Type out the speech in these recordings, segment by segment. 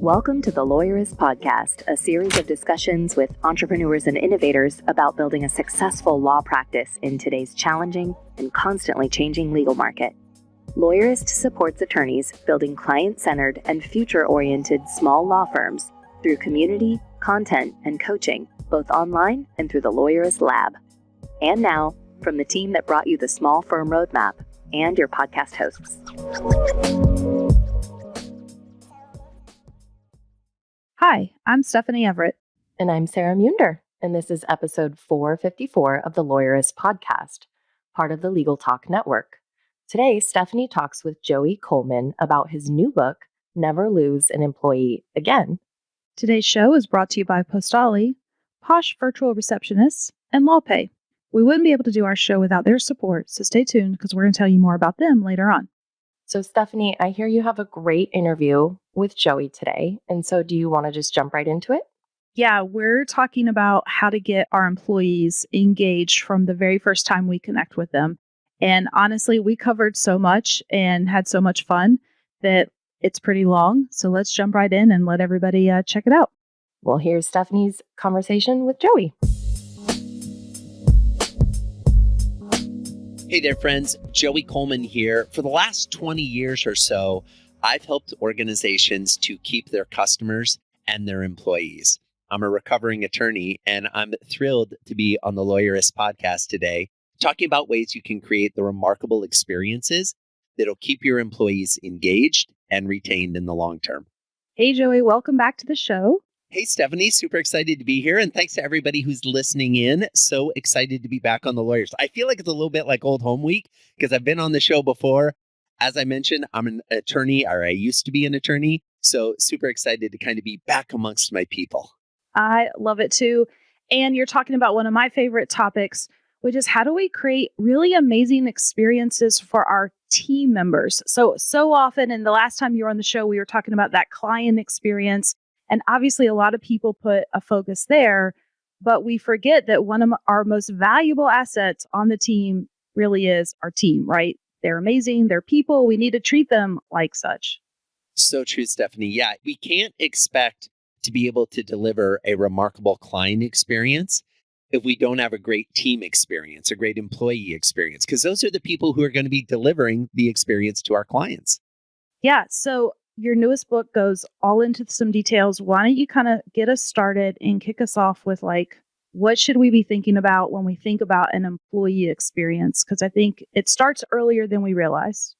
Welcome to the Lawyerist podcast, a series of discussions with entrepreneurs and innovators about building a successful law practice in today's challenging and constantly changing legal market. Lawyerist supports attorneys building client-centered and future-oriented small law firms through community, content, and coaching, both online and through the Lawyerist Lab. And now, from the team that brought you the Small Firm Roadmap and your podcast hosts. Hi, I'm Stephanie Everett. And I'm Sarah Munder, and this is episode 454 of the Lawyerist podcast, part of the Legal Talk Network. Today, Stephanie talks with Joey Coleman about his new book, Never Lose an Employee Again. Today's show is brought to you by Postali, Posh Virtual Receptionists, and LawPay. We wouldn't be able to do our show without their support, so stay tuned because we're going to tell you more about them later on. So, Stephanie, I hear you have a great interview with Joey today. And so do you want to just jump right into it? Yeah, we're talking about how to get our employees engaged from the very first time we connect with them. And honestly, we covered so much and had so much fun that it's pretty long. So let's jump right in and let everybody check it out. Well, here's Stephanie's conversation with Joey. Hey there, friends. Joey Coleman here. For the last 20 years or so, I've helped organizations to keep their customers and their employees. I'm a recovering attorney, and I'm thrilled to be on the Lawyerist podcast today, talking about ways you can create the remarkable experiences that'll keep your employees engaged and retained in the long term. Hey, Joey, welcome back to the show. Hey, Stephanie, super excited to be here. And thanks to everybody who's listening in. So excited to be back on the Lawyers. I feel like it's a little bit like old home week because I've been on the show before. As I mentioned, I'm an attorney, or I used to be an attorney. So super excited to kind of be back amongst my people. I love it too. And you're talking about one of my favorite topics, which is how do we create really amazing experiences for our team members? So often, and the last time you were on the show, we were talking about that client experience. And obviously, a lot of people put a focus there, but we forget that one of our most valuable assets on the team really is our team, right? They're amazing. They're people. We need to treat them like such. So true, Stephanie. Yeah, we can't expect to be able to deliver a remarkable client experience if we don't have a great team experience, a great employee experience, because those are the people who are going to be delivering the experience to our clients. Yeah. So your newest book goes all into some details. Why don't you kind of get us started and kick us off with what should we be thinking about when we think about an employee experience? Because I think it starts earlier than we realize.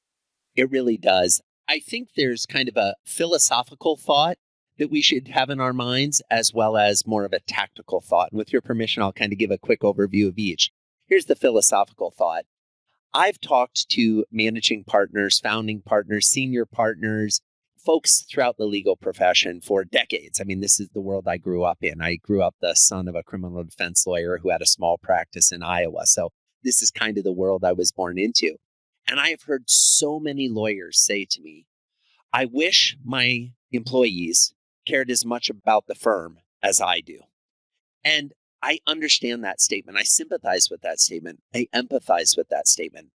It really does. I think there's kind of a philosophical thought that we should have in our minds, as well as more of a tactical thought. And with your permission, I'll kind of give a quick overview of each. Here's the philosophical thought. I've talked to managing partners, founding partners, senior partners, folks throughout the legal profession for decades. I mean, this is the world I grew up in. I grew up the son of a criminal defense lawyer who had a small practice in Iowa. So this is kind of the world I was born into. And I have heard so many lawyers say to me, I wish my employees cared as much about the firm as I do. And I understand that statement. I sympathize with that statement. I empathize with that statement.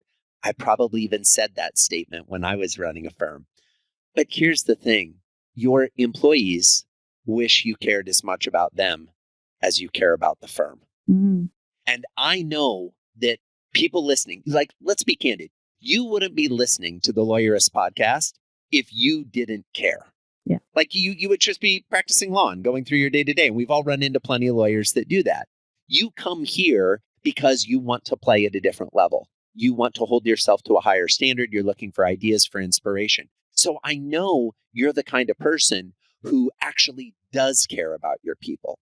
I probably even said that statement when I was running a firm. But here's the thing. Your employees wish you cared as much about them as you care about the firm. Mm. And I know that people listening, let's be candid. You wouldn't be listening to the Lawyerist podcast if you didn't care. Yeah. You would just be practicing law and going through your day-to-day. And we've all run into plenty of lawyers that do that. You come here because you want to play at a different level. You want to hold yourself to a higher standard. You're looking for ideas, for inspiration. So I know you're the kind of person who actually does care about your people.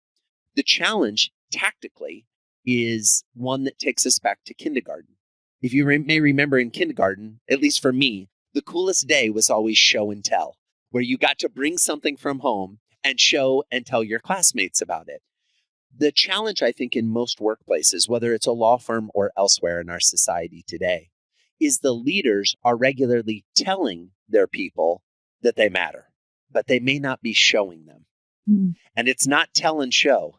The challenge tactically is one that takes us back to kindergarten. If you may remember in kindergarten, at least for me, the coolest day was always show and tell, where you got to bring something from home and show and tell your classmates about it. The challenge, I think, in most workplaces, whether it's a law firm or elsewhere in our society today, is the leaders are regularly telling their people that they matter, but they may not be showing them. Mm. And it's not tell and show,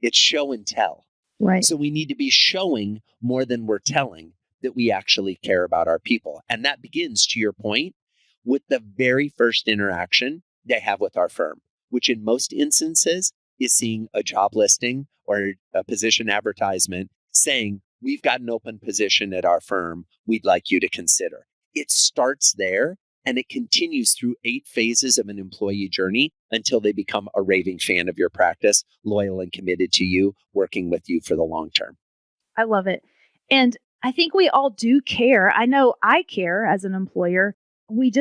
it's show and tell. Right. So we need to be showing more than we're telling that we actually care about our people. And that begins, to your point, with the very first interaction they have with our firm, which in most instances is seeing a job listing or a position advertisement saying, we've got an open position at our firm we'd like you to consider. It starts there and it continues through 8 phases of an employee journey until they become a raving fan of your practice, loyal and committed to you, working with you for the long term. I love it. And I think we all do care. I know I care as an employer. We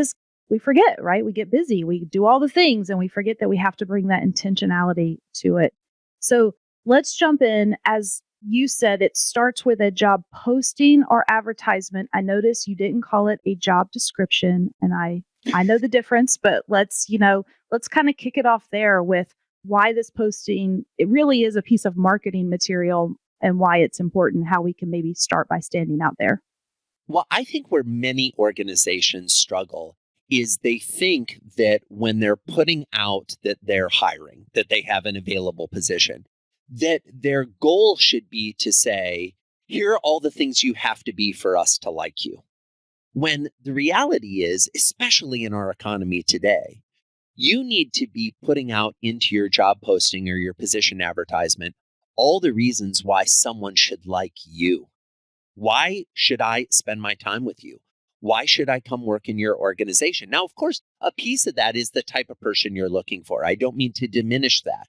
forget, right? We get busy, we do all the things, and we forget that we have to bring that intentionality to it. So let's jump in. As you said, it starts with a job posting or advertisement. I notice you didn't call it a job description, and I know the difference, but let's kind of kick it off there with why this posting, it really is a piece of marketing material and why it's important, how we can maybe start by standing out there. Well, I think where many organizations struggle is they think that when they're putting out that they're hiring, that they have an available position, that their goal should be to say, here are all the things you have to be for us to like you. When the reality is, especially in our economy today, you need to be putting out into your job posting or your position advertisement all the reasons why someone should like you. Why should I spend my time with you? Why should I come work in your organization? Now, of course, a piece of that is the type of person you're looking for. I don't mean to diminish that.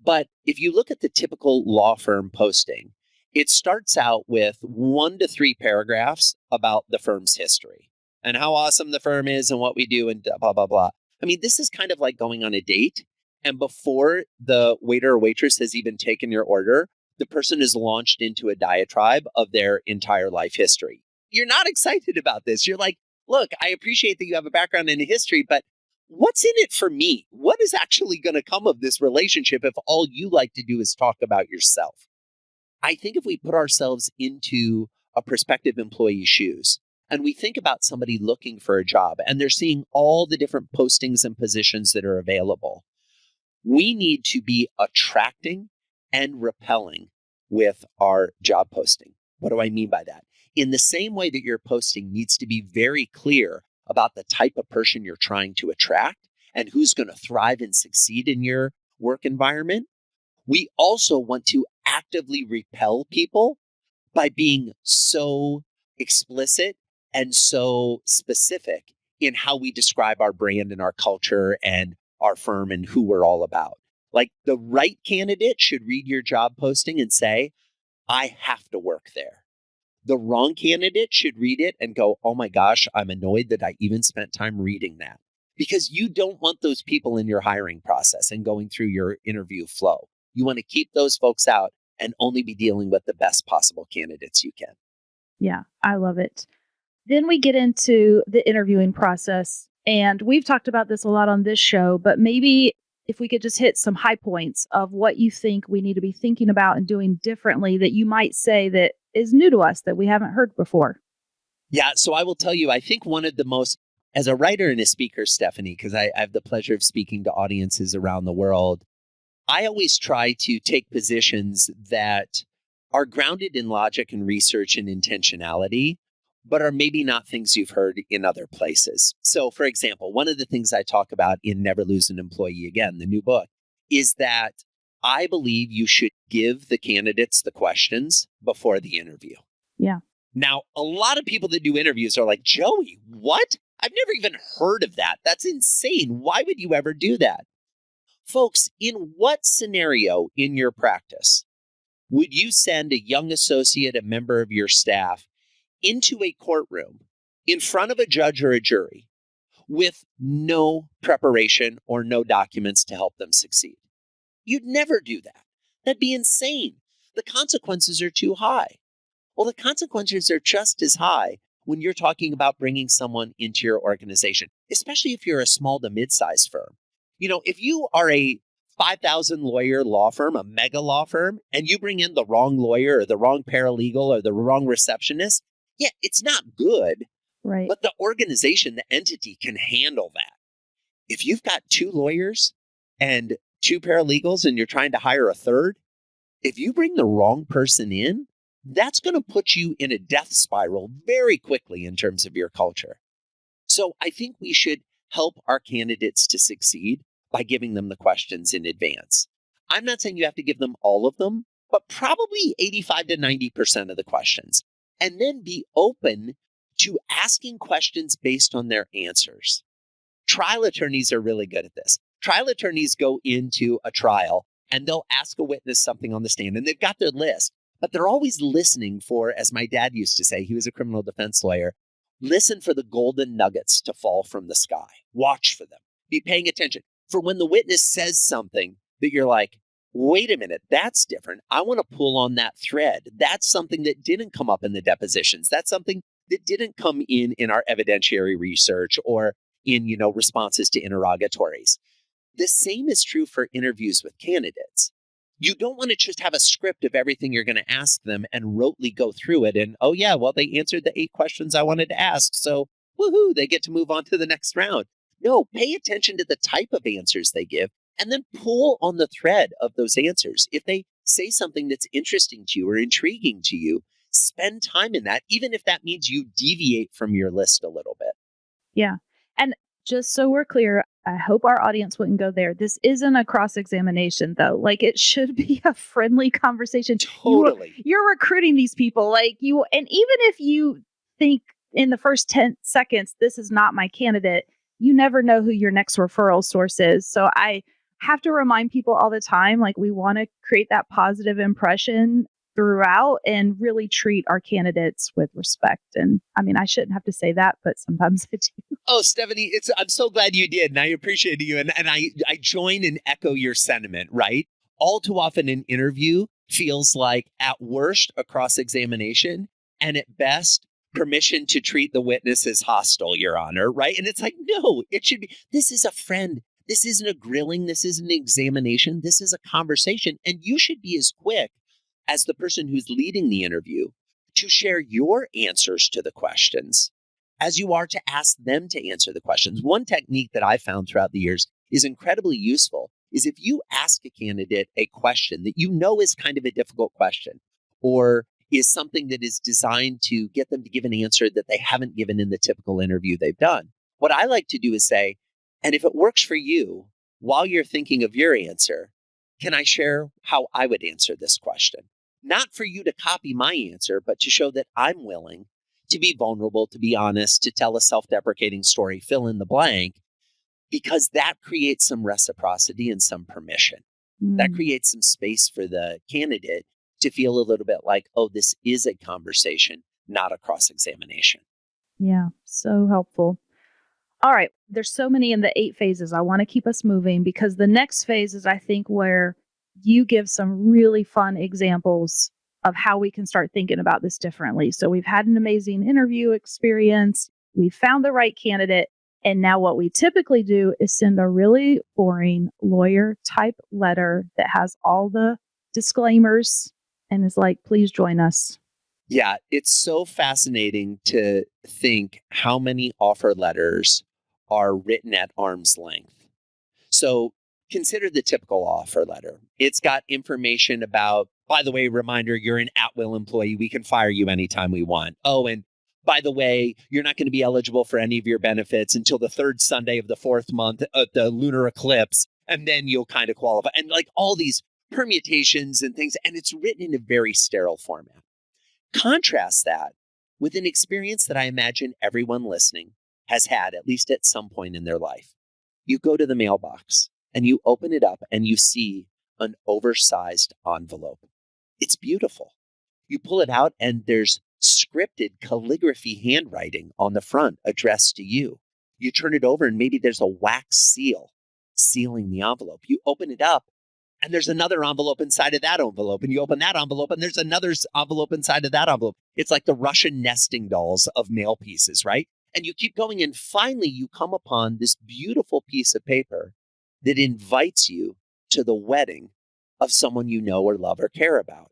But if you look at the typical law firm posting, it starts out with 1 to 3 paragraphs about the firm's history and how awesome the firm is and what we do and blah, blah, blah. I mean, this is kind of like going on a date. And before the waiter or waitress has even taken your order, the person is launched into a diatribe of their entire life history. You're not excited about this. You're like, look, I appreciate that you have a background in history, but what's in it for me? What is actually going to come of this relationship if all you like to do is talk about yourself? I think if we put ourselves into a prospective employee's shoes and we think about somebody looking for a job and they're seeing all the different postings and positions that are available, we need to be attracting and repelling with our job posting. What do I mean by that? In the same way that your posting needs to be very clear about the type of person you're trying to attract and who's going to thrive and succeed in your work environment, we also want to actively repel people by being so explicit and so specific in how we describe our brand and our culture and our firm and who we're all about. Like the right candidate should read your job posting and say, I have to work there. The wrong candidate should read it and go, oh my gosh, I'm annoyed that I even spent time reading that. Because you don't want those people in your hiring process and going through your interview flow. You want to keep those folks out and only be dealing with the best possible candidates you can. Yeah, I love it. Then we get into the interviewing process. And we've talked about this a lot on this show, but maybe if we could just hit some high points of what you think we need to be thinking about and doing differently that you might say that is new to us that we haven't heard before. Yeah, so I will tell you, I think one of the most, as a writer and a speaker, Stephanie, because I have the pleasure of speaking to audiences around the world, I always try to take positions that are grounded in logic and research and intentionality, but are maybe not things you've heard in other places. So, for example, one of the things I talk about in Never Lose an Employee Again, the new book, is that I believe you should give the candidates the questions before the interview. Yeah. Now, a lot of people that do interviews are like, Joey, what? I've never even heard of that. That's insane. Why would you ever do that? Folks, in what scenario in your practice would you send a young associate, a member of your staff, into a courtroom in front of a judge or a jury with no preparation or no documents to help them succeed? You'd never do that. That'd be insane. The consequences are too high. Well, the consequences are just as high when you're talking about bringing someone into your organization, especially if you're a small to mid-sized firm. You know, if you are a 5,000 lawyer law firm, a mega law firm, and you bring in the wrong lawyer or the wrong paralegal or the wrong receptionist, yeah, it's not good. Right. But the organization, the entity can handle that. If you've got 2 lawyers and 2 paralegals and you're trying to hire a third, if you bring the wrong person in, that's going to put you in a death spiral very quickly in terms of your culture. So I think we should help our candidates to succeed by giving them the questions in advance. I'm not saying you have to give them all of them, but probably 85 to 90% of the questions. And then be open to asking questions based on their answers. Trial attorneys are really good at this. Trial attorneys go into a trial and they'll ask a witness something on the stand and they've got their list, but they're always listening for, as my dad used to say, he was a criminal defense lawyer, listen for the golden nuggets to fall from the sky. Watch for them. Be paying attention for when the witness says something that you're like, wait a minute, that's different. I want to pull on that thread. That's something that didn't come up in the depositions. That's something that didn't come in our evidentiary research or in, responses to interrogatories. The same is true for interviews with candidates. You don't want to just have a script of everything you're going to ask them and rotely go through it. And, oh yeah, well, they answered the 8 questions I wanted to ask. So woohoo, they get to move on to the next round. No, pay attention to the type of answers they give and then pull on the thread of those answers. If they say something that's interesting to you or intriguing to you, spend time in that, even if that means you deviate from your list a little bit. Yeah. And just so we're clear, I hope our audience wouldn't go there. This isn't a cross-examination, though. Like, it should be a friendly conversation. Totally. You're recruiting these people. And even if you think in the first 10 seconds, this is not my candidate, you never know who your next referral source is. So I have to remind people all the time, like, we want to create that positive impression throughout and really treat our candidates with respect. And I mean, I shouldn't have to say that, but sometimes I do. Oh, Stephanie, I'm so glad you did. And I appreciate you. And I join and echo your sentiment, right? All too often an interview feels like at worst a cross-examination and at best permission to treat the witness as hostile, Your Honor, right? And it's like, no, it should be, this is a friend. This isn't a grilling. This isn't an examination. This is a conversation. And you should be as quick as the person who's leading the interview to share your answers to the questions as you are to ask them to answer the questions. One technique that I found throughout the years is incredibly useful is if you ask a candidate a question that you know is kind of a difficult question or is something that is designed to get them to give an answer that they haven't given in the typical interview they've done. What I like to do is say, and if it works for you, while you're thinking of your answer, can I share how I would answer this question? Not for you to copy my answer, but to show that I'm willing to be vulnerable, to be honest, to tell a self-deprecating story, fill in the blank, because that creates some reciprocity and some permission. That creates some space for the candidate to feel a little bit like, oh, this is a conversation, not a cross-examination. Yeah, so helpful. All right, there's so many in the 8 phases. I want to keep us moving because the next phase is, I think, where you give some really fun examples of how we can start thinking about this differently. So we've had an amazing interview experience. We found the right candidate. And now what we typically do is send a really boring lawyer type letter that has all the disclaimers and is like, please join us. Yeah, it's so fascinating to think how many offer letters are written at arm's length. So consider the typical offer letter. It's got information about, by the way, reminder, you're an at-will employee. We can fire you anytime we want. Oh, and by the way, you're not going to be eligible for any of your benefits until the 3rd Sunday of the 4th month of the lunar eclipse. And then you'll kind of qualify. And like all these permutations and things. And it's written in a very sterile format. Contrast that with an experience that I imagine everyone listening has had, at least at some point in their life. You go to the mailbox and you open it up and you see an oversized envelope. It's beautiful. You pull it out and there's scripted calligraphy handwriting on the front addressed to you. You turn it over and maybe there's a wax seal sealing the envelope. You open it up and there's another envelope inside of that envelope. And you open that envelope and there's another envelope inside of that envelope. It's like the Russian nesting dolls of mail pieces, right? And you keep going and finally you come upon this beautiful piece of paper that invites you to the wedding of someone you know or love or care about.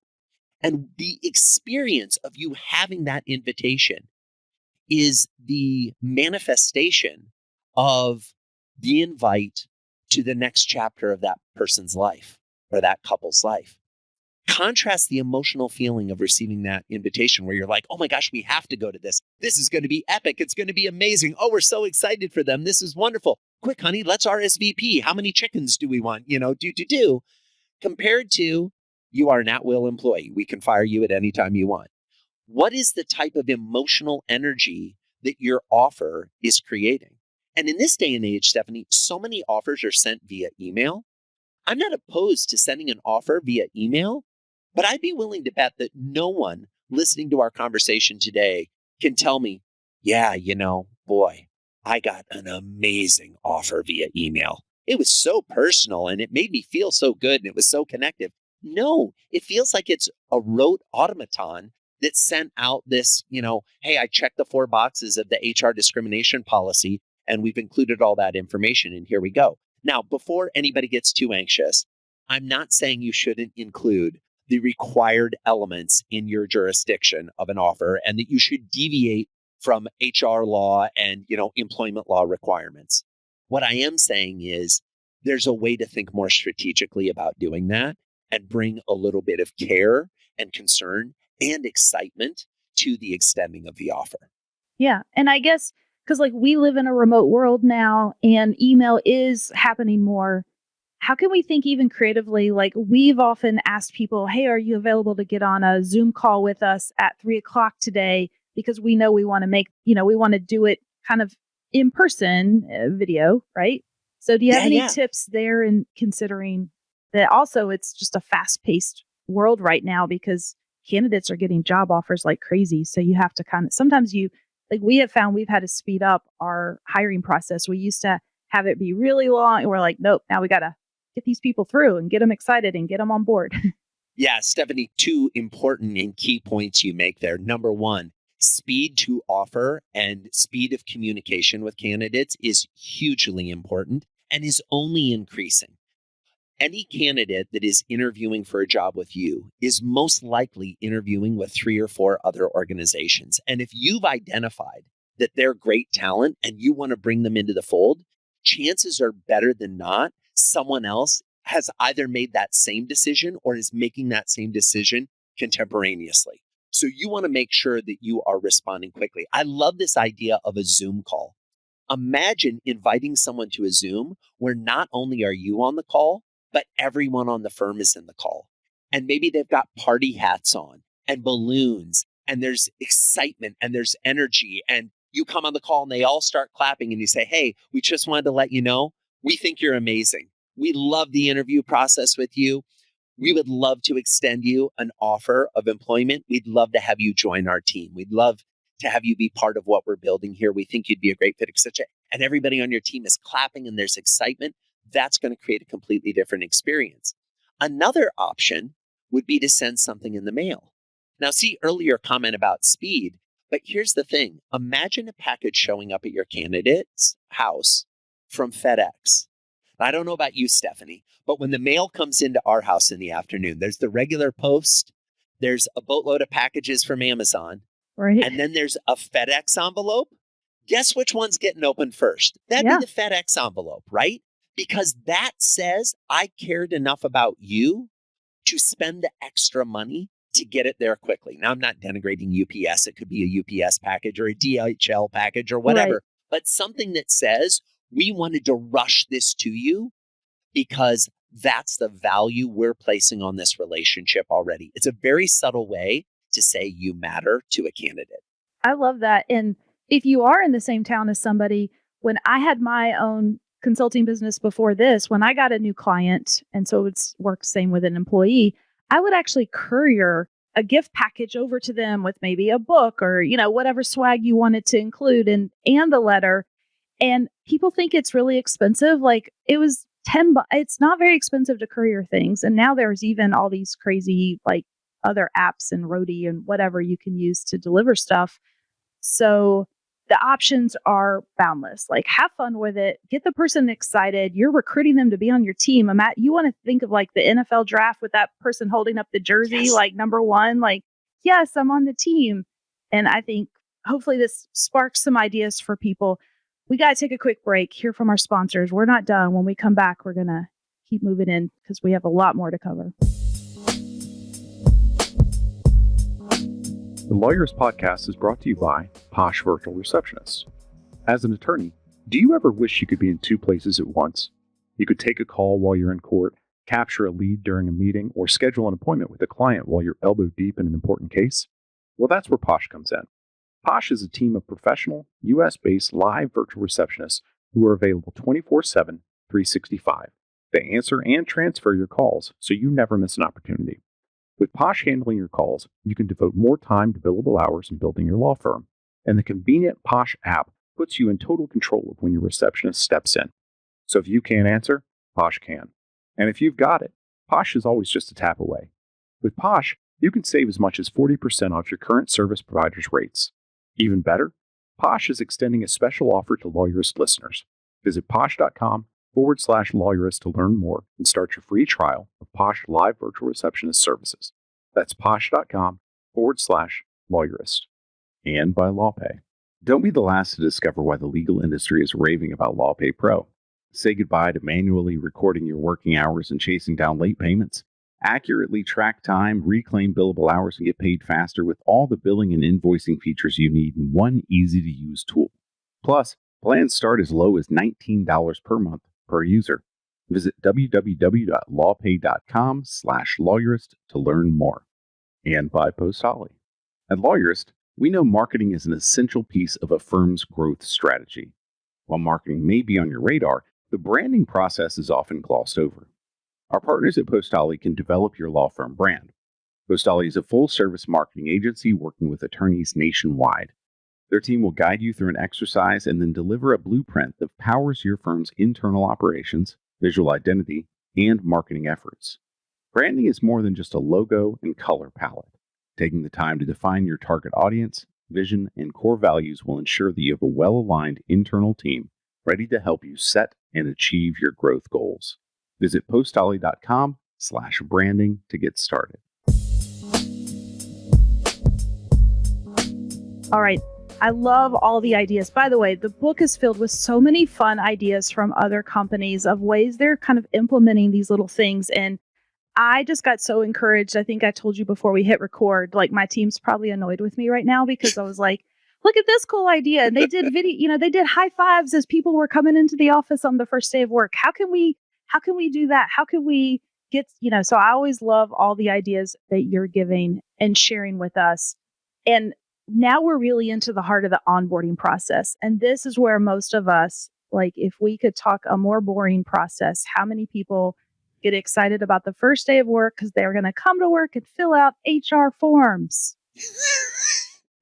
And the experience of you having that invitation is the manifestation of the invite to the next chapter of that person's life or that couple's life. Contrast the emotional feeling of receiving that invitation where you're like, oh my gosh, we have to go to this. This is going to be epic. It's going to be amazing. Oh, we're so excited for them. This is wonderful. Quick, honey, let's RSVP. How many chickens do we want? Do. Compared to you are an at-will employee. We can fire you at any time you want. What is the type of emotional energy that your offer is creating? And in this day and age, Stephanie, so many offers are sent via email. I'm not opposed to sending an offer via email, but I'd be willing to bet that no one listening to our conversation today can tell me, yeah, boy, I got an amazing offer via email. It was so personal and it made me feel so good and it was so connective. No, it feels like it's a rote automaton that sent out this, hey, I checked the 4 boxes of the HR discrimination policy and we've included all that information and here we go. Now, before anybody gets too anxious, I'm not saying you shouldn't include the required elements in your jurisdiction of an offer and that you should deviate from HR law and, employment law requirements. What I am saying is there's a way to think more strategically about doing that and bring a little bit of care and concern and excitement to the extending of the offer. Yeah. And I guess because we live in a remote world now and email is happening more. How can we think even creatively? We've often asked people, hey, are you available to get on a Zoom call with us at 3:00 today? Because we know we want to we want to do it kind of in person video, right? So do you have any tips there in considering that also it's just a fast paced world right now because candidates are getting job offers like crazy. So you have to sometimes we have found we've had to speed up our hiring process. We used to have it be really long and we're like, nope, now we got to get these people through and get them excited and get them on board. Yeah, Stephanie, 2 important and key points you make there. Number 1, speed to offer and speed of communication with candidates is hugely important and is only increasing. Any candidate that is interviewing for a job with you is most likely interviewing with 3 or 4 other organizations. And if you've identified that they're great talent and you want to bring them into the fold, chances are better than not, someone else has either made that same decision or is making that same decision contemporaneously. So you want to make sure that you are responding quickly. I love this idea of a Zoom call. Imagine inviting someone to a Zoom where not only are you on the call, but everyone on the firm is in the call. And maybe they've got party hats on and balloons and there's excitement and there's energy and you come on the call and they all start clapping and you say, hey, we just wanted to let you know, we think you're amazing. We love the interview process with you. We would love to extend you an offer of employment. We'd love to have you join our team. We'd love to have you be part of what we're building here. We think you'd be a great fit, etc. And everybody on your team is clapping and there's excitement. That's going to create a completely different experience. Another option would be to send something in the mail. Now, see earlier comment about speed, but here's the thing. Imagine a package showing up at your candidate's house from FedEx. I don't know about you, Stephanie, but when the mail comes into our house in the afternoon, there's the regular post, there's a boatload of packages from Amazon, right? And then there's a FedEx envelope. Guess which one's getting opened first? That'd be the FedEx envelope, right? Because that says I cared enough about you to spend the extra money to get it there quickly. Now, I'm not denigrating UPS. It could be a UPS package or a DHL package or whatever, right. But something that says we wanted to rush this to you because that's the value we're placing on this relationship already. It's a very subtle way to say you matter to a candidate. I love that. And if you are in the same town as somebody, when I had my own consulting business before this, when I got a new client, and so it works same with an employee, I would actually courier a gift package over to them with maybe a book or, whatever swag you wanted to include and the letter. And people think it's really expensive. Like it was $10. It's not very expensive to courier things. And now there's even all these crazy other apps and Roadie and whatever you can use to deliver stuff. So the options are boundless. Have fun with it. Get the person excited. You're recruiting them to be on your team. You want to think of the NFL draft with that person holding up the jersey, yes. Number 1, yes, I'm on the team. And I think hopefully this sparks some ideas for people. We got to take a quick break, hear from our sponsors. We're not done. When we come back, we're going to keep moving in because we have a lot more to cover. The Lawyerist podcast is brought to you by Posh Virtual Receptionists. As an attorney, do you ever wish you could be in two places at once? You could take a call while you're in court, capture a lead during a meeting, or schedule an appointment with a client while you're elbow deep in an important case? Well, that's where Posh comes in. Posh is a team of professional, U.S.-based live virtual receptionists who are available 24/7, 365. They answer and transfer your calls, so you never miss an opportunity. With Posh handling your calls, you can devote more time to billable hours in building your law firm, and the convenient Posh app puts you in total control of when your receptionist steps in. So if you can't answer, Posh can. And if you've got it, Posh is always just a tap away. With Posh, you can save as much as 40% off your current service provider's rates. Even better, Posh is extending a special offer to Lawyerist listeners. Visit posh.com/Lawyerist to learn more and start your free trial of Posh Live Virtual Receptionist services. That's posh.com/Lawyerist. And by LawPay. Don't be the last to discover why the legal industry is raving about LawPay Pro. Say goodbye to manually recording your working hours and chasing down late payments. Accurately track time, reclaim billable hours, and get paid faster with all the billing and invoicing features you need in one easy-to-use tool. Plus, plans start as low as $19 per month per user. Visit www.lawpay.com/Lawyerist to learn more. And by Postali. At Lawyerist, we know marketing is an essential piece of a firm's growth strategy. While marketing may be on your radar, the branding process is often glossed over. Our partners at Postali can develop your law firm brand. Postali is a full-service marketing agency working with attorneys nationwide. Their team will guide you through an exercise and then deliver a blueprint that powers your firm's internal operations, visual identity, and marketing efforts. Branding is more than just a logo and color palette. Taking the time to define your target audience, vision, and core values will ensure that you have a well-aligned internal team ready to help you set and achieve your growth goals. Visit postali.com/branding to get started. All right. I love all the ideas. By the way, the book is filled with so many fun ideas from other companies of ways they're kind of implementing these little things. And I just got so encouraged. I think I told you before we hit record, like my team's probably annoyed with me right now because I was like, look at this cool idea. And they did video, they did high fives as people were coming into the office on the first day of work. How can we do that? How can we get, so I always love all the ideas that you're giving and sharing with us. And now we're really into the heart of the onboarding process. And this is where most of us, like if we could talk a more boring process, how many people get excited about the first day of work because they're going to come to work and fill out HR forms?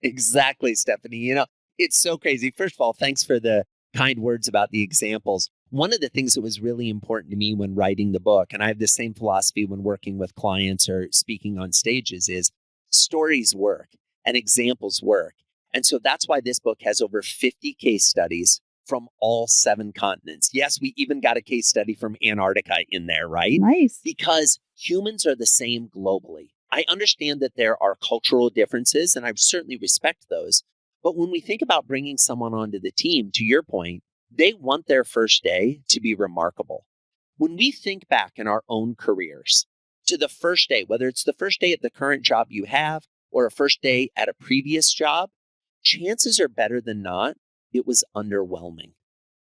Exactly, Stephanie. It's so crazy. First of all, thanks for the kind words about the examples. One of the things that was really important to me when writing the book, and I have the same philosophy when working with clients or speaking on stages, is stories work and examples work. And so that's why this book has over 50 case studies from all 7 continents. Yes, we even got a case study from Antarctica in there, right? Nice. Because humans are the same globally. I understand that there are cultural differences, and I certainly respect those. But when we think about bringing someone onto the team, to your point, they want their first day to be remarkable. When we think back in our own careers to the first day, whether it's the first day at the current job you have or a first day at a previous job, chances are better than not, it was underwhelming.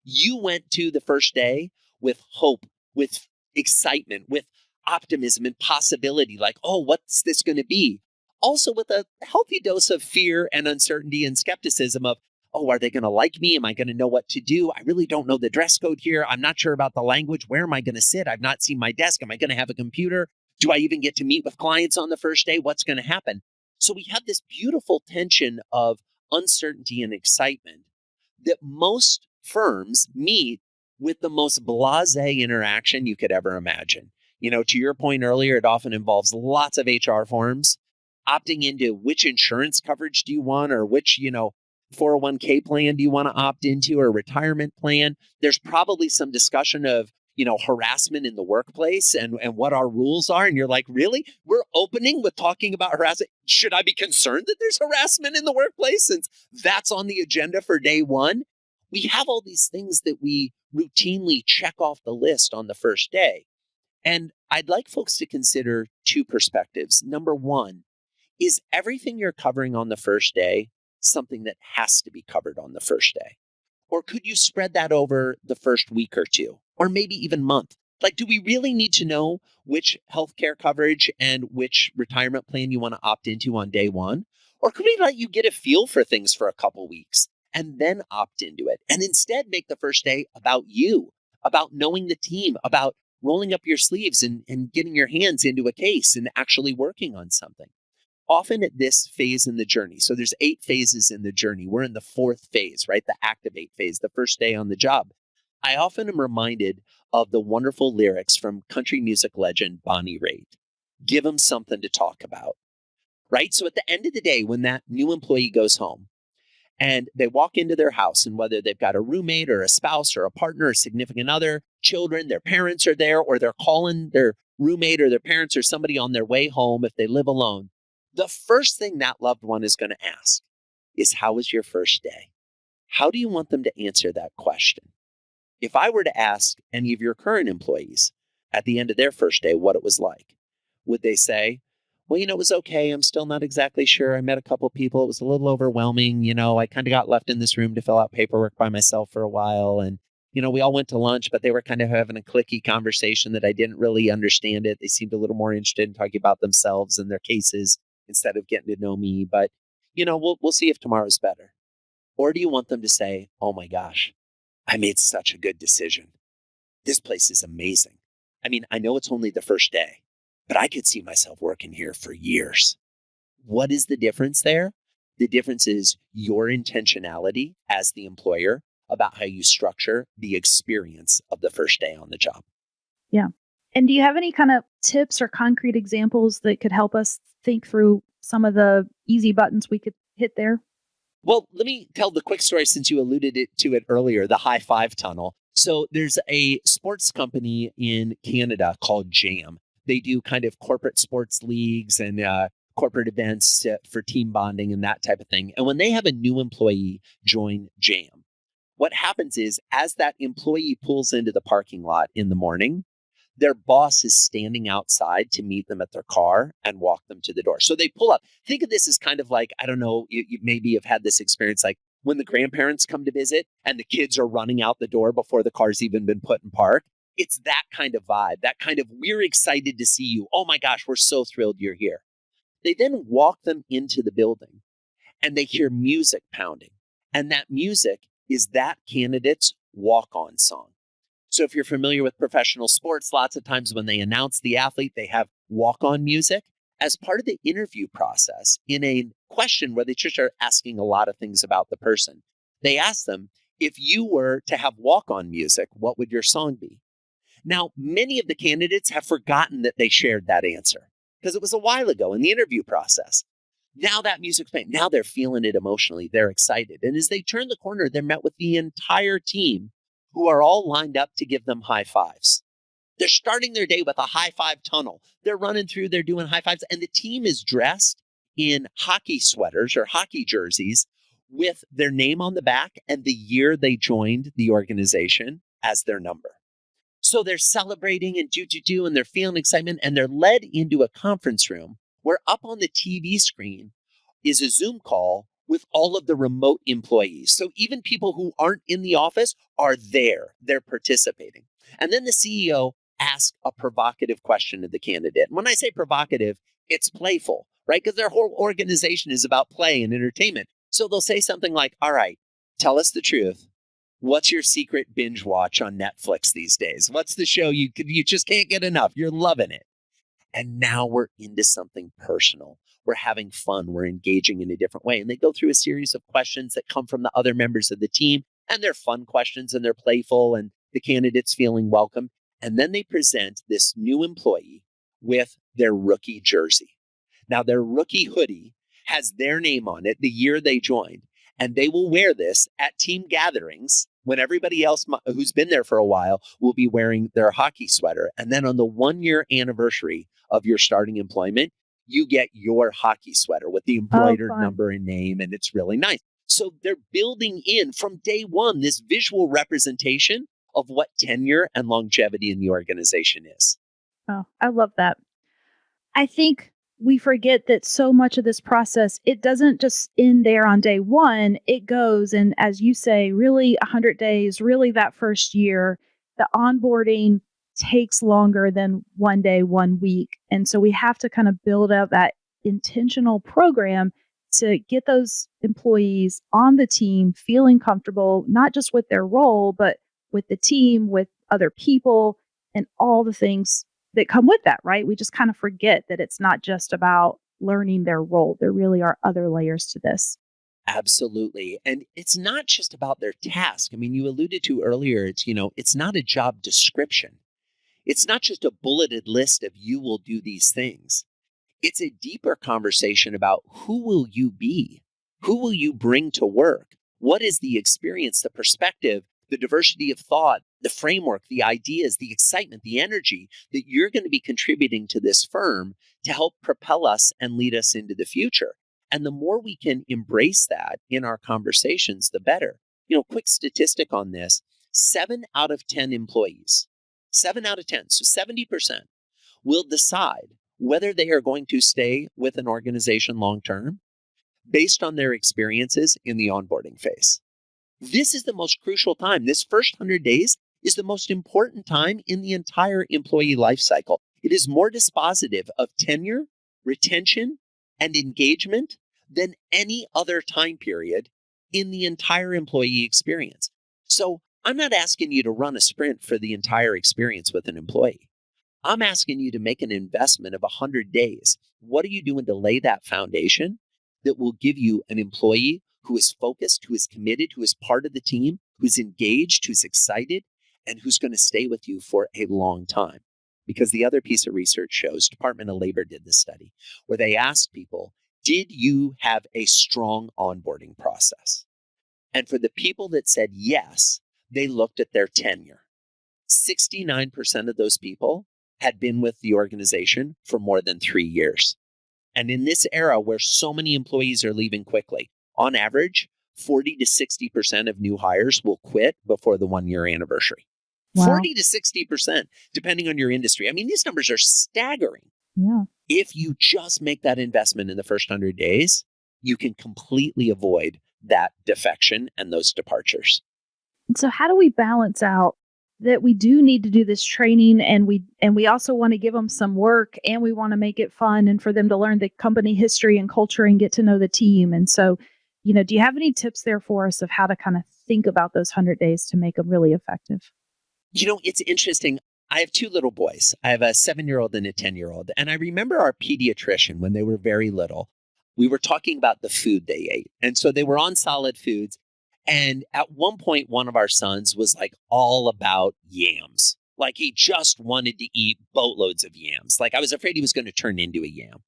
You went to the first day with hope, with excitement, with optimism and possibility, like, oh, what's this going to be? Also with a healthy dose of fear and uncertainty and skepticism of, oh, are they going to like me? Am I going to know what to do? I really don't know the dress code here. I'm not sure about the language. Where am I going to sit? I've not seen my desk. Am I going to have a computer? Do I even get to meet with clients on the first day? What's going to happen? So we have this beautiful tension of uncertainty and excitement that most firms meet with the most blasé interaction you could ever imagine. To your point earlier, it often involves lots of HR forms, opting into which insurance coverage do you want, or which, 401k plan do you want to opt into, or retirement plan. There's probably some discussion of, harassment in the workplace and what our rules are. And you're like, really? We're opening with talking about harassment. Should I be concerned that there's harassment in the workplace since that's on the agenda for day one? We have all these things that we routinely check off the list on the first day. And I'd like folks to consider 2 perspectives. Number one, Is everything you're covering on the first day something that has to be covered on the first day? Or could you spread that over the first week or two, or maybe even month? Like, do we really need to know which healthcare coverage and which retirement plan you want to opt into on day one? Or could we let you get a feel for things for a couple weeks and then opt into it? And instead make the first day about you, about knowing the team, about rolling up your sleeves and getting your hands into a case and actually working on something. Often at this phase in the journey, so there's 8 phases in the journey. We're in the 4th phase, right? The activate phase, the first day on the job. I often am reminded of the wonderful lyrics from country music legend Bonnie Raitt. Give them something to talk about, right? So at the end of the day, when that new employee goes home and they walk into their house, and whether they've got a roommate or a spouse or a partner or significant other, children, their parents are there, or they're calling their roommate or their parents or somebody on their way home if they live alone, the first thing that loved one is going to ask is, how was your first day? How do you want them to answer that question? If I were to ask any of your current employees at the end of their first day what it was like, would they say, well, it was okay. I'm still not exactly sure. I met a couple people. It was a little overwhelming. I kind of got left in this room to fill out paperwork by myself for a while. And, we all went to lunch, but they were kind of having a cliquey conversation that I didn't really understand it. They seemed a little more interested in talking about themselves and their cases instead of getting to know me. But, we'll see if tomorrow's better. Or do you want them to say, oh my gosh, I made such a good decision. This place is amazing. I know it's only the first day, but I could see myself working here for years. What is the difference there? The difference is your intentionality as the employer about how you structure the experience of the first day on the job. Yeah. And do you have any kind of tips or concrete examples that could help us think through some of the easy buttons we could hit there? Well, let me tell the quick story since you alluded to it earlier, the high five tunnel. So there's a sports company in Canada called JAM. They do kind of corporate sports leagues and corporate events for team bonding and that type of thing. And when they have a new employee join JAM, what happens is as that employee pulls into the parking lot in the morning, their boss is standing outside to meet them at their car and walk them to the door. So they pull up. Think of this as kind of like, I don't know, you maybe have had this experience like when the grandparents come to visit and the kids are running out the door before the car's even been put in park. It's that kind of vibe, that kind of, we're excited to see you. Oh my gosh, we're so thrilled you're here. They then walk them into the building and they hear music pounding. And that music is that candidate's walk-on song. So if you're familiar with professional sports, lots of times when they announce the athlete, they have walk-on music as part of the interview process in a question where they just are asking a lot of things about the person. They ask them, if you were to have walk-on music, what would your song be? Now, many of the candidates have forgotten that they shared that answer because it was a while ago in the interview process. Now that music's playing, now they're feeling it emotionally. They're excited. And as they turn the corner, they're met with the entire team who are all lined up to give them high fives. They're starting their day with a high five tunnel. They're running through, they're doing high fives, and the team is dressed in hockey sweaters or hockey jerseys with their name on the back and the year they joined the organization as their number. So they're celebrating and and they're feeling excitement, and they're led into a conference room where up on the TV screen is a Zoom call with all of the remote employees. So even people who aren't in the office are there. They're participating. And then the CEO asks a provocative question to the candidate. And when I say provocative, it's playful, right? Because their whole organization is about play and entertainment. So they'll say something like, all right, tell us the truth. What's your secret binge watch on Netflix these days? What's the show you just can't get enough? You're loving it. And now we're into something personal. We're having fun. We're engaging in a different way. And they go through a series of questions that come from the other members of the team. And they're fun questions and they're playful and the candidate's feeling welcome. And then they present this new employee with their rookie jersey. Now, their rookie hoodie has their name on it, the year they joined. And they will wear this at team gatherings when everybody else who's been there for a while will be wearing their hockey sweater. And then on the 1-year anniversary of your starting employment, you get your hockey sweater with the embroidered number and name. And it's really nice. So they're building in from day one this visual representation of what tenure and longevity in the organization is. Oh, I love that. I think we forget that so much of this process, it doesn't just end there on day one. It goes, and as you say, really 100 days, really that first year, the onboarding takes longer than 1 day, 1 week. And so we have to kind of build out that intentional program to get those employees on the team feeling comfortable, not just with their role, but with the team, with other people, and all the things that come with that, right? We just kind of forget that it's not just about learning their role. There really are other layers to this. Absolutely. And it's not just about their task. I mean, you alluded to earlier, it's not a job description. It's not just a bulleted list of you will do these things. It's a deeper conversation about who will you be? Who will you bring to work? What is the experience, the perspective, the diversity of thought, the framework, the ideas, the excitement, the energy that you're going to be contributing to this firm to help propel us and lead us into the future? And the more we can embrace that in our conversations, the better. Quick statistic on this, 7 out of 10 employees, 7 out of 10, so 70% will decide whether they are going to stay with an organization long-term based on their experiences in the onboarding phase. This is the most crucial time. This first 100 days is the most important time in the entire employee life cycle. It is more dispositive of tenure, retention, and engagement than any other time period in the entire employee experience. So I'm not asking you to run a sprint for the entire experience with an employee. I'm asking you to make an investment of 100 days. What are you doing to lay that foundation that will give you an employee who is focused, who is committed, who is part of the team, who's engaged, who's excited, and who's going to stay with you for a long time? Because the other piece of research shows, Department of Labor did this study, where they asked people, did you have a strong onboarding process? And for the people that said yes, they looked at their tenure. 69% of those people had been with the organization for more than 3 years. And in this era where so many employees are leaving quickly, on average, 40 to 60% of new hires will quit before the 1-year anniversary. Wow. 40 to 60%, depending on your industry. I mean, these numbers are staggering. Yeah. If you just make that investment in the first 100 days, you can completely avoid that defection and those departures. So how do we balance out that we do need to do this training, and we also want to give them some work, and we want to make it fun and for them to learn the company history and culture and get to know the team? And so, do you have any tips there for us of how to kind of think about those 100 days to make them really effective? It's interesting. I have 2 little boys. I have a 7-year-old and a 10-year-old. And I remember our pediatrician, when they were very little, we were talking about the food they ate. And so they were on solid foods. And at one point, one of our sons was like all about yams. Like he just wanted to eat boatloads of yams. Like I was afraid he was going to turn into a yam.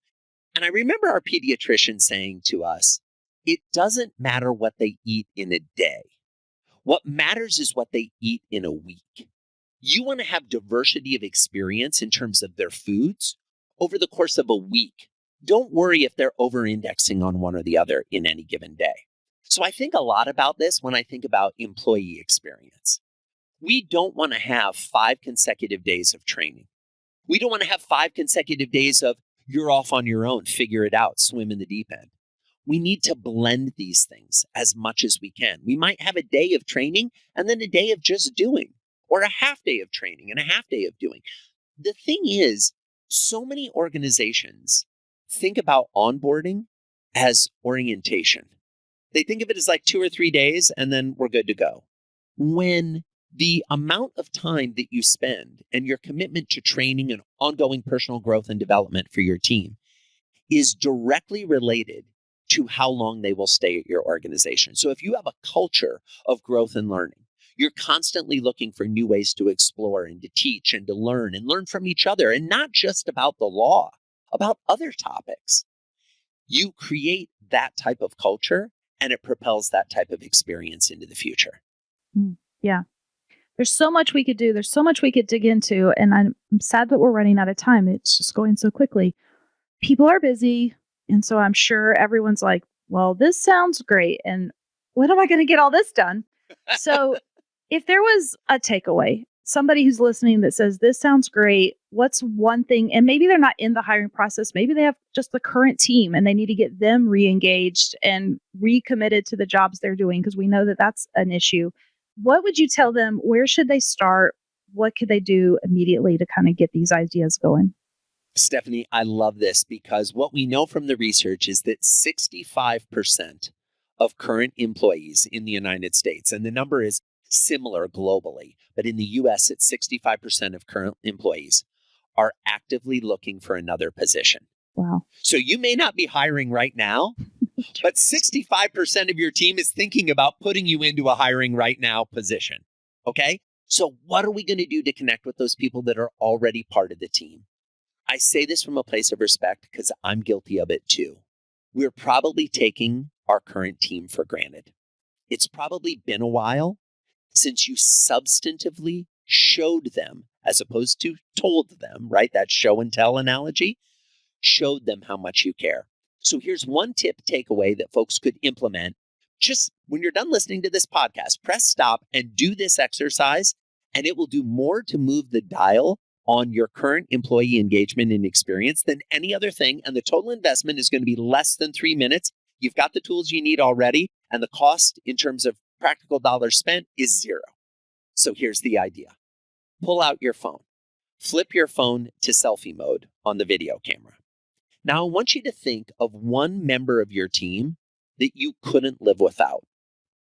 And I remember our pediatrician saying to us, it doesn't matter what they eat in a day. What matters is what they eat in a week. You want to have diversity of experience in terms of their foods over the course of a week. Don't worry if they're over-indexing on one or the other in any given day. So I think a lot about this when I think about employee experience. We don't want to have 5 consecutive days of training. We don't want to have 5 consecutive days of you're off on your own, figure it out, swim in the deep end. We need to blend these things as much as we can. We might have a day of training and then a day of just doing, or a half day of training and a half day of doing. The thing is, so many organizations think about onboarding as orientation. They think of it as like 2 or 3 days and then we're good to go. When the amount of time that you spend and your commitment to training and ongoing personal growth and development for your team is directly related to how long they will stay at your organization. So if you have a culture of growth and learning, you're constantly looking for new ways to explore and to teach and to learn from each other, and not just about the law, about other topics. You create that type of culture and it propels that type of experience into the future. Yeah. There's so much we could do. There's so much we could dig into. And I'm sad that we're running out of time. It's just going so quickly. People are busy. And so I'm sure everyone's like, well, this sounds great. And when am I going to get all this done? So if there was a takeaway, somebody who's listening that says, this sounds great. What's one thing? And maybe they're not in the hiring process. Maybe they have just the current team and they need to get them re-engaged and recommitted to the jobs they're doing, because we know that that's an issue. What would you tell them? Where should they start? What could they do immediately to kind of get these ideas going? Stephanie, I love this because what we know from the research is that 65% of current employees in the United States, and the number is similar globally, but in the US, it's 65% of current employees are actively looking for another position. Wow. So you may not be hiring right now, but 65% of your team is thinking about putting you into a hiring right now position. Okay? So what are we going to do to connect with those people that are already part of the team? I say this from a place of respect because I'm guilty of it too. We're probably taking our current team for granted. It's probably been a while since you substantively showed them, as opposed to told them, right? That show and tell analogy, showed them how much you care. So here's one tip takeaway that folks could implement. Just when you're done listening to this podcast, press stop and do this exercise, and it will do more to move the dial on your current employee engagement and experience than any other thing. And the total investment is going to be less than 3 minutes. You've got the tools you need already, and the cost in terms of practical dollars spent is zero. So here's the idea. Pull out your phone. Flip your phone to selfie mode on the video camera. Now, I want you to think of one member of your team that you couldn't live without.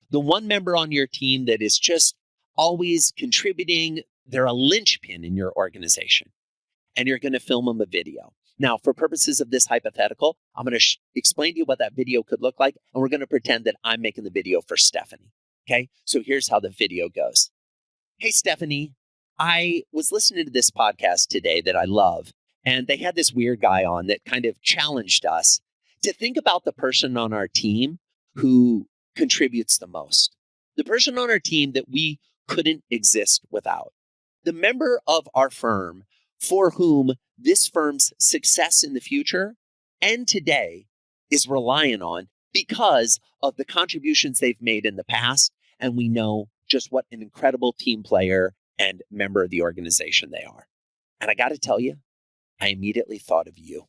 The one member on your team that is just always contributing. They're a linchpin in your organization, and you're going to film them a video. Now, for purposes of this hypothetical, I'm going to explain to you what that video could look like, and we're going to pretend that I'm making the video for Stephanie. Okay, so here's how the video goes. Hey, Stephanie, I was listening to this podcast today that I love, and they had this weird guy on that kind of challenged us to think about the person on our team who contributes the most, the person on our team that we couldn't exist without, the member of our firm for whom this firm's success in the future and today is reliant on because of the contributions they've made in the past. And we know just what an incredible team player and member of the organization they are. And I got to tell you, I immediately thought of you.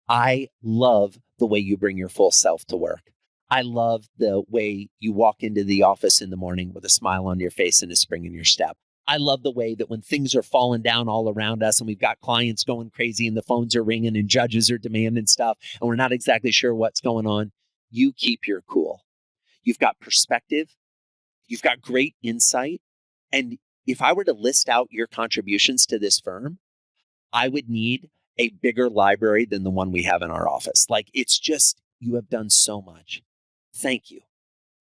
I love the way you bring your full self to work. I love the way you walk into the office in the morning with a smile on your face and a spring in your step. I love the way that when things are falling down all around us and we've got clients going crazy and the phones are ringing and judges are demanding stuff and we're not exactly sure what's going on, you keep your cool. You've got perspective. You've got great insight. And if I were to list out your contributions to this firm, I would need a bigger library than the one we have in our office. Like, it's just, you have done so much. Thank you.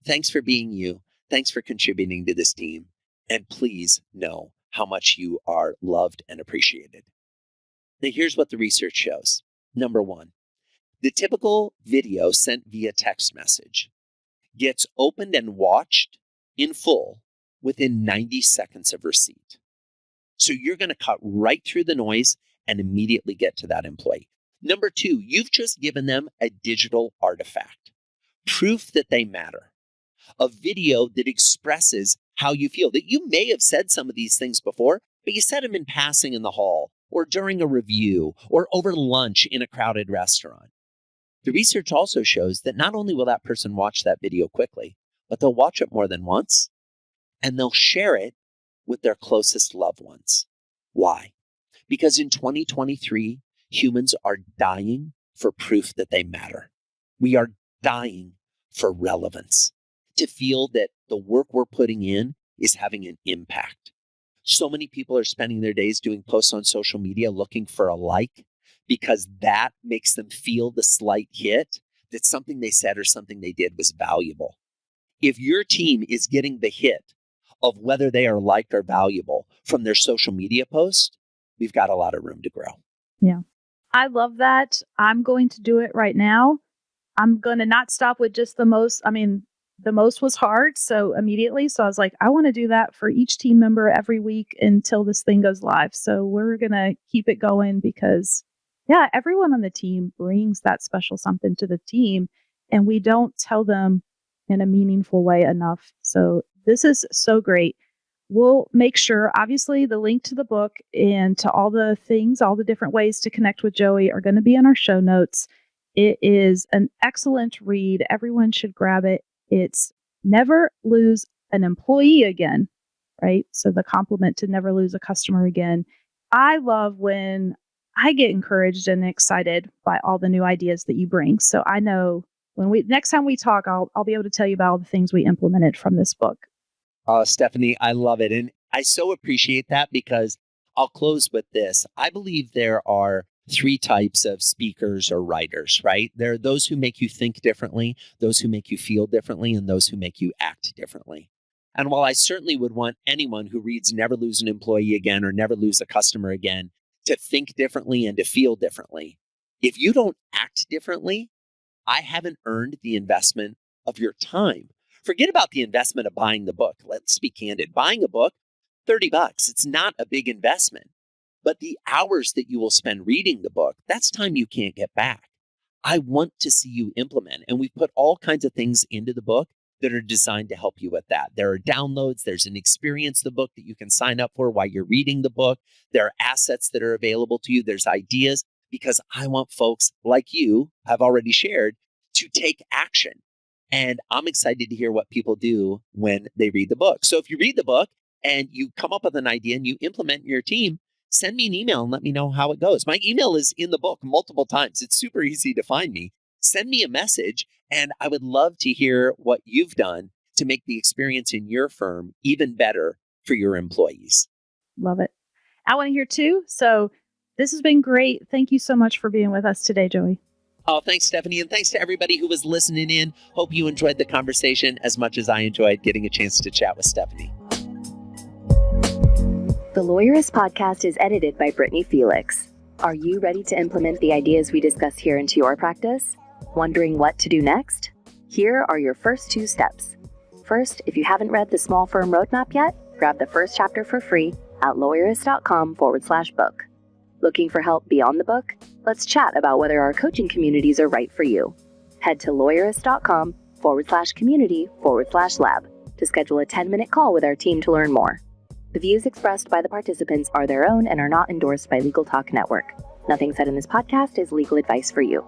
Thanks for being you. Thanks for contributing to this team. And please know how much you are loved and appreciated. Now, here's what the research shows. Number one, the typical video sent via text message gets opened and watched in full within 90 seconds of receipt. So you're going to cut right through the noise and immediately get to that employee. Number two, you've just given them a digital artifact, proof that they matter, a video that expresses how you feel, that you may have said some of these things before, but you said them in passing in the hall or during a review or over lunch in a crowded restaurant. The research also shows that not only will that person watch that video quickly, but they'll watch it more than once and they'll share it with their closest loved ones. Why? Because in 2023, humans are dying for proof that they matter. We are dying for relevance, to feel that the work we're putting in is having an impact. So many people are spending their days doing posts on social media looking for a like because that makes them feel the slight hit that something they said or something they did was valuable. If your team is getting the hit of whether they are liked or valuable from their social media post, we've got a lot of room to grow. Yeah. I love that. I'm going to do it right now. I'm going to not stop with just the most. The most was hard. So immediately. So I was like, I want to do that for each team member every week until this thing goes live. So we're going to keep it going because, yeah, everyone on the team brings that special something to the team and we don't tell them in a meaningful way enough. So this is so great. we'll make sure, obviously, the link to the book and to all the things, all the different ways to connect with Joey are going to be in our show notes. It is an excellent read. Everyone should grab it. It's Never Lose an Employee Again, right? So the compliment to never lose a customer again. I love when I get encouraged and excited by all the new ideas that you bring. So I know when next time we talk, I'll be able to tell you about all the things we implemented from this book. Oh, Stephanie, I love it. And I so appreciate that because I'll close with this. I believe there are three types of speakers or writers, right? There are those who make you think differently, those who make you feel differently, and those who make you act differently. And while I certainly would want anyone who reads Never Lose an Employee Again or Never Lose a Customer Again to think differently and to feel differently, if you don't act differently, I haven't earned the investment of your time. Forget about the investment of buying the book. Let's be candid. Buying a book, $30. It's not a big investment. But the hours that you will spend reading the book, that's time you can't get back. I want to see you implement. And we've put all kinds of things into the book that are designed to help you with that. There are downloads. There's an experience the book that you can sign up for while you're reading the book. There are assets that are available to you. There's ideas, because I want folks like you have already shared to take action. And I'm excited to hear what people do when they read the book. So if you read the book and you come up with an idea and you implement in your team, send me an email and let me know how it goes. My email is in the book multiple times. It's super easy to find me. Send me a message, and I would love to hear what you've done to make the experience in your firm even better for your employees. Love it. I want to hear too. So this has been great. Thank you so much for being with us today, Joey. Oh, thanks, Stephanie. And thanks to everybody who was listening in. Hope you enjoyed the conversation as much as I enjoyed getting a chance to chat with Stephanie. The Lawyerist podcast is edited by Brittany Felix. Are you ready to implement the ideas we discuss here into your practice? Wondering what to do next? Here are your first 2 steps. First, if you haven't read the Small Firm Roadmap yet, grab the first chapter for free at Lawyerist.com/book. Looking for help beyond the book? Let's chat about whether our coaching communities are right for you. Head to Lawyerist.com/community/lab to schedule a 10-minute call with our team to learn more. The views expressed by the participants are their own and are not endorsed by Legal Talk Network. Nothing said in this podcast is legal advice for you.